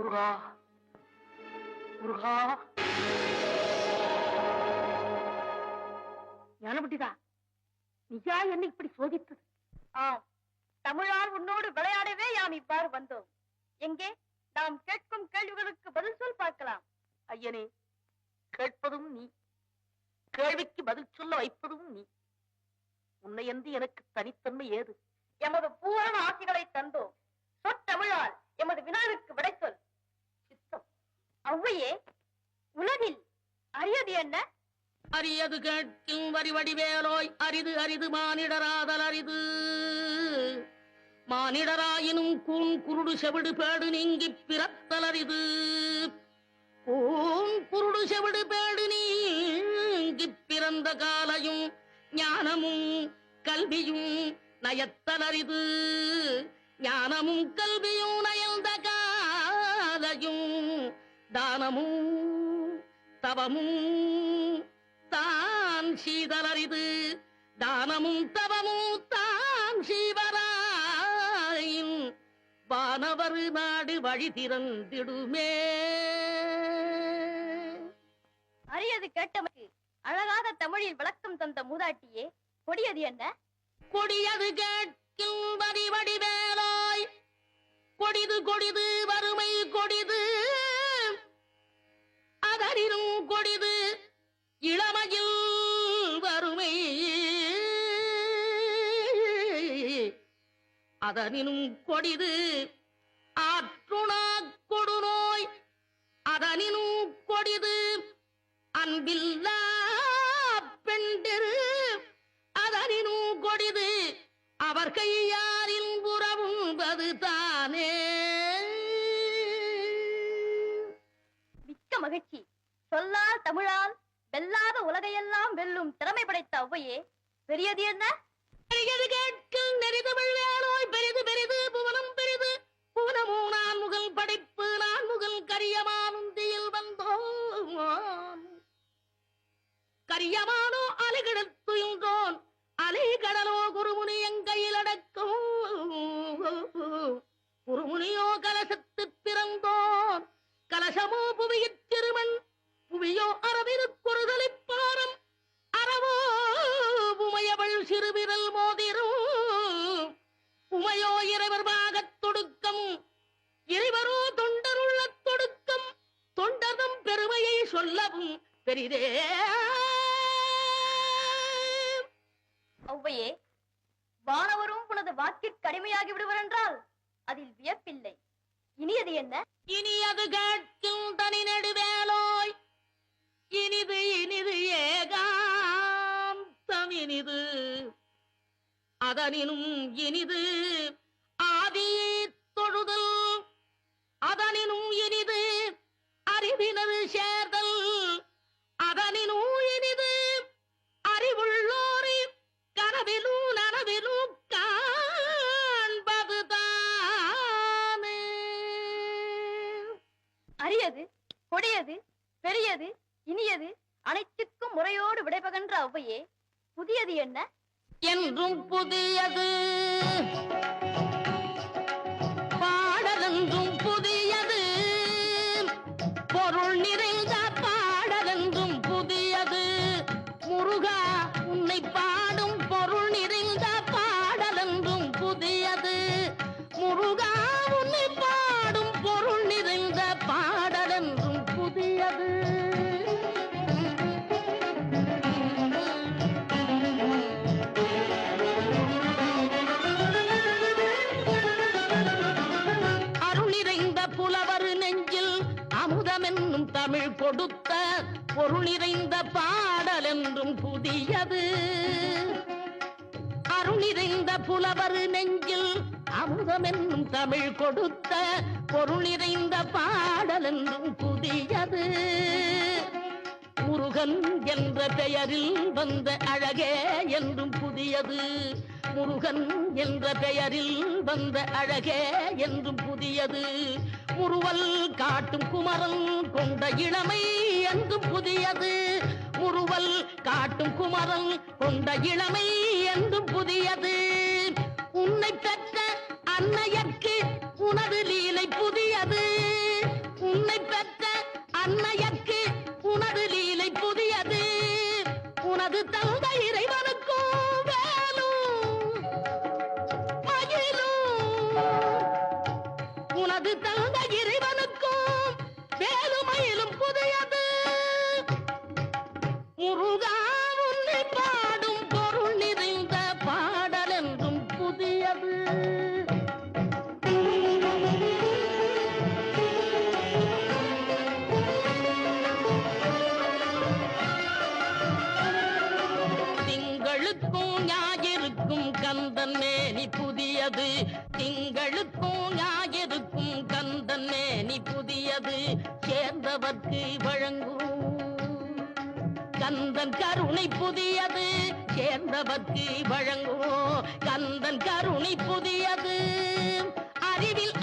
முருகா முருகா. ஞானபண்டிதா, நீயா என்னை இப்படி சோதித்தது? ஆம், தமிழால் உன்னோடு விளையாடவே யாம் இவ்வாறு வந்தோம். எங்கே நாம் கேட்கும் கேள்விகளுக்கு பதில் சொல் பார்க்கலாம். ஐயனே, கேட்பதும் நீ, கேள்விக்கு பதில் சொல்ல வைப்பதும் நீ. உன்னை என்று எனக்கு தனித்தன்மை ஏது? எமது பூரண ஆசிகளை தந்தோம். சொற்றமிழால் எமது வினாவுக்கு விடை சொல். சித்தம். ஔவையே, உலகில் அரியது என்ன? அரியது கேட்கும் வரிவடிவேலோய், அரிது அரிது மானிடராதல் அரிது. மானிடராயினும் கூன் குருடு செவிடு பேடு நீங்கி பிறத்தல் அரிது. கூன் குருடு செவிடு பேடு நீங்கி பிறந்த காலையும் ஞானமும் கல்வியும் நயத்தல் அரிது. ஞானமும் கல்வியும் நயந்த காலையும் தானமும் தவமும் தான் சீதலரிது. தானமும் தவமும் தான் சீவராயின் வானவர் நாடு வழி திறந்திடுமே. அரியது கேட்டமைக்கு அழகாத தமிழில் விளக்கம் தந்த மூதாட்டியே, கொடியது என்ன? கொடியது கேட்கும் வடிவடிவேலாய், கொடிது கொடிது வறுமை கொடிது, அதனினும் கொடிது இளமையில் வறுமை. அதனினும் கொடிது ஆற்றுணா கொடுநோய், அதனினும் கொடிது அன்பில்லா பெண்டிரு, அதனினும் கொடிது அவர் கையாரின் புறவும்பது தானே. மிக்க மகிழ்ச்சி. சொல்லால் தமிழால் வெல்லாத உலகையெல்லாம் வெல்லும் திறமை படைத்த ஔவையே, பெரியது என்ன? பெரியது கேட்கும் நெறிதமிழ் வேலோய், பெரிது பெரிது புவனம் பெரிது. புவனமோ நான் முகல் படைப்பு, நான் முகல் கரியமானுந்தியில் வந்தோம். கரியமானோ அலைகிடத்துயின்றோன், அலைகடலோ குருமுனி எங்கையில் அடக்கும். குருமுனியோ கலசத்து பிறந்தோன், கலசமோ புவியிற் திருமண், புவியோ அரவிருக்குறுதலை பாரம். அறவோ உமையவள் சிறுவிரல் மோதிரும், உமையோ இறைவர் பாகத் தொடுக்கம், இறைவரோ தொண்டருள்ள தொடுக்கம். தொண்டர்தம் பெருமையை சொல்லவும் பெரிதே. ஔவையே, வானவரும் உனது வாக்கிற்கு அடிமையாகி விடுவர் என்றால் அதில் வியப்பில்லை. இனியது என்ன? இனியது கேட்கும் தனி நெடுவேலோய், இனிது இனிது ஏகாந்தம் இனிது, அதனினும் இனிது ஆதியை தொழுதல், அதனினும் இனிது அறிவினர் சேர்தல், அதனினும் இனிது அறிவுள்ளோரை கனவிலும் நனவிலும் காண்பது தானே. அரியது, கொடியது, பெரியது, இனியது அனைத்துக்கும் முறையோடு விடைபகன்ற ஔவையே, புதியது என்ன? என்றும் புதியது பாடலென்றும் புதியது, பொருள் நிறைந்த பாடலென்றும் புதியது. முருகா, உன்னை பாடும் பொருள் நிறைந்த பாடலென்றும் புதியது. முருகா, உன்னை பாடும் பொருள் நிறைந்த பாடலென்றும் புதியது. புலவர் நெஞ்சில் அமுதமென்னும் தமிழ் கொடுத்த பொருள் நிறைந்த பாடல் என்றும் புதியது. அருள் நிறைந்த புலவர் நெஞ்சில் அமுதமென்னும் தமிழ் கொடுத்த பொருள் நிறைந்த பாடல் என்றும் புதியது. முருகன் என்ற பெயரில் வந்த அழகே என்றும் புதியது. முருகன் என்ற பெயரில் வந்த அழகே என்றும் புதியது. முறுவல் காட்டும் குமரன் கொண்ட இளமை என்றும் புதியது. முறுவல் காட்டும் குமரன் கொண்ட இளமை என்றும் புதியது. உன்னை பெற்ற அன்னையர்க்கு உனது லீலை புதியது. புதியது திங்களுக்கும் ஞாயிறுக்கும் கந்தன் மேனி புதியது சேர்ந்தவர்க்கு வழங்கும் கந்தன் கருணை புதியது சேர்ந்தவர்க்கு வழங்குவோம் கந்தன் கருணை புதியது அறிவில்